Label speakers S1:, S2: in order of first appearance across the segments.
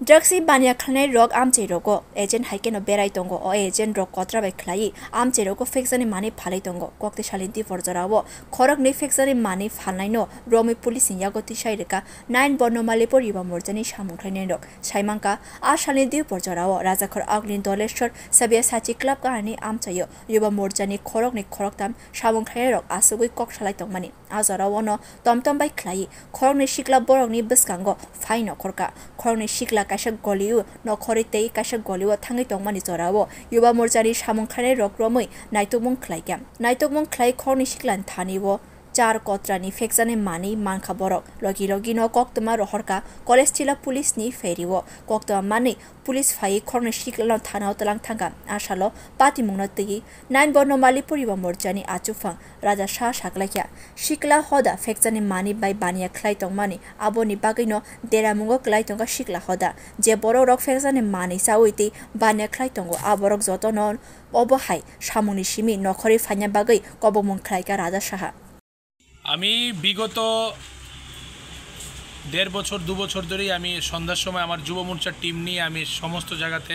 S1: Drugsy banya khlane rok amche rogo agent haike no berai tongo o agent rok kotra bai khlai amche rogo fexani mani phalai tongo kokte shalinti forjarawo khorok ni fexani mani phalnai no romi police yago tisai reka 9 bonomali por iba morjani samung khlaine rok saimangka a shalinti forjarawo rajakhor aglin doleshwar sabia sachi club kahani amchayo yuba morjani khorok ni khorok tam samung khlaine rok asugui kok shalai tongmani azarawo no tomtom bai khlai khorok ni shikla borok ni biskango faino khorka khorok ni shikla kaisa goliu nokhori tei kaisa goliu thangai tongmani jorawo yuba morjani samung khlai rok romoi naitokmung khlaikam naitokmung khlai khorni shiklan thaniwo चार कोत्रानी फेक्साने मानी मानखा बरक लगी लगी न कोक्तमा रहरका college जिल्ला police नि फेरिवो कोक्तमा माने police phi खरने सिक्ला थानाव तलां थांगा आशालो पाति मुंगना तगी 9 बर्नमाली परिबा मोर्चानी आचुफां राजा शाह सागलाख्या सिक्ला हदा फेक्साने मानी बाय बानिया खलाइ तंगमानी आबोनि बागैनो देरामुंगो खलाइ तंगा सिक्ला हदा जे बरो रक फेक्साने मानी सावैति बानिया खलाइ तंगो आबरक जतन अबहाय सामुनि सिमि नखरि फान्या बागै कबमुं खलाइका राजा शाह
S2: আমি বিগত 1.5 বছর 2 বছর ধরেই আমি সন্ধ্যার সময় আমার যুব মোর্চার টিম নিয়ে আমি সমস্ত জায়গাতে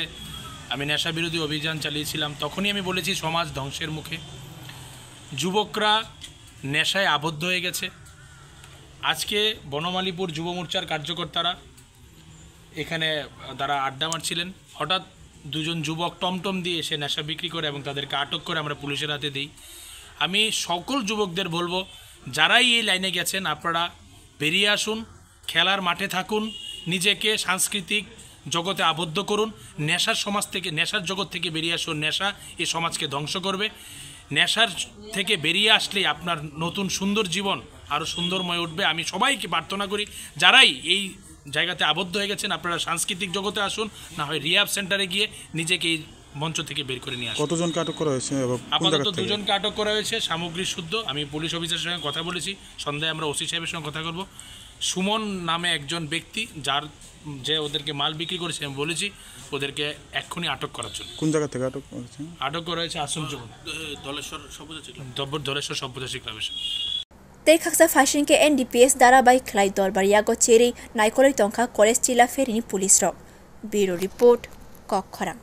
S2: আমি নেশা বিরোধী অভিযান চালিয়েছিলাম তখনই আমি বলেছি সমাজ ধ্বংসের মুখে যুবকরা নেশায় আবদ্ধ হয়ে গেছে আজকে বনমালীপুর যুব মোর্চার কার্যকর্তারা এখানে তারা আড্ডা মারছিলেন হঠাৎ দুজন যুবক টমটম দিয়ে এসে নেশা বিক্রি করে এবং তাদেরকে আটক করে আমরা পুলিশের হাতে দেই আমি সকল যুবকদের বলবো যারাই এই লাইনে গেছেন আপনারা বেরিয়ে আসুন খেলার মাঠে থাকুন নিজেকে সাংস্কৃতিক জগতে আবদ্ধ করুন নেশার সমাজ থেকে নেশার জগৎ থেকে বেরিয়ে আসুন নেশা এই সমাজকে ধ্বংস করবে নেশার থেকে বেরিয়ে আসলেই আপনার নতুন সুন্দর জীবন আরও সুন্দরময় উঠবে আমি সবাইকে প্রার্থনা করি যারাই এই জায়গাতে আবদ্ধ হয়ে গেছেন আপনারা সাংস্কৃতিক জগতে আসুন না হয় রিহ্যাব সেন্টারে গিয়ে নিজেকে এই মঞ্চ থেকে বের করে নিয়ে আসুন
S3: কতজনকে আটক করা হয়েছে
S2: আপাতত দুজনকে আটক করা হয়েছে সামগ্রী শুদ্ধ আমি পুলিশ অফিসারের সঙ্গে কথা বলেছি সন্ধ্যায় আমরা ওসি সাহেবের সঙ্গে কথা বলবো সুমন নামে একজন ব্যক্তি যে ওদেরকে মাল বিক্রি করেছে আমি বলেছি ওদেরকে এক্ষুনি আটক করার জন্য
S3: কোন জায়গা থেকে আটক করেছে
S2: আটক করা হয়েছে আসমজুম ধলেশ্বর সব্যসাচী ক্লাবের
S1: tei khaksa fashion ke NDPS darabai khlai dorbar yago cheri naikoloi tongkha college jilla ferini police rok bureau report kokkhorang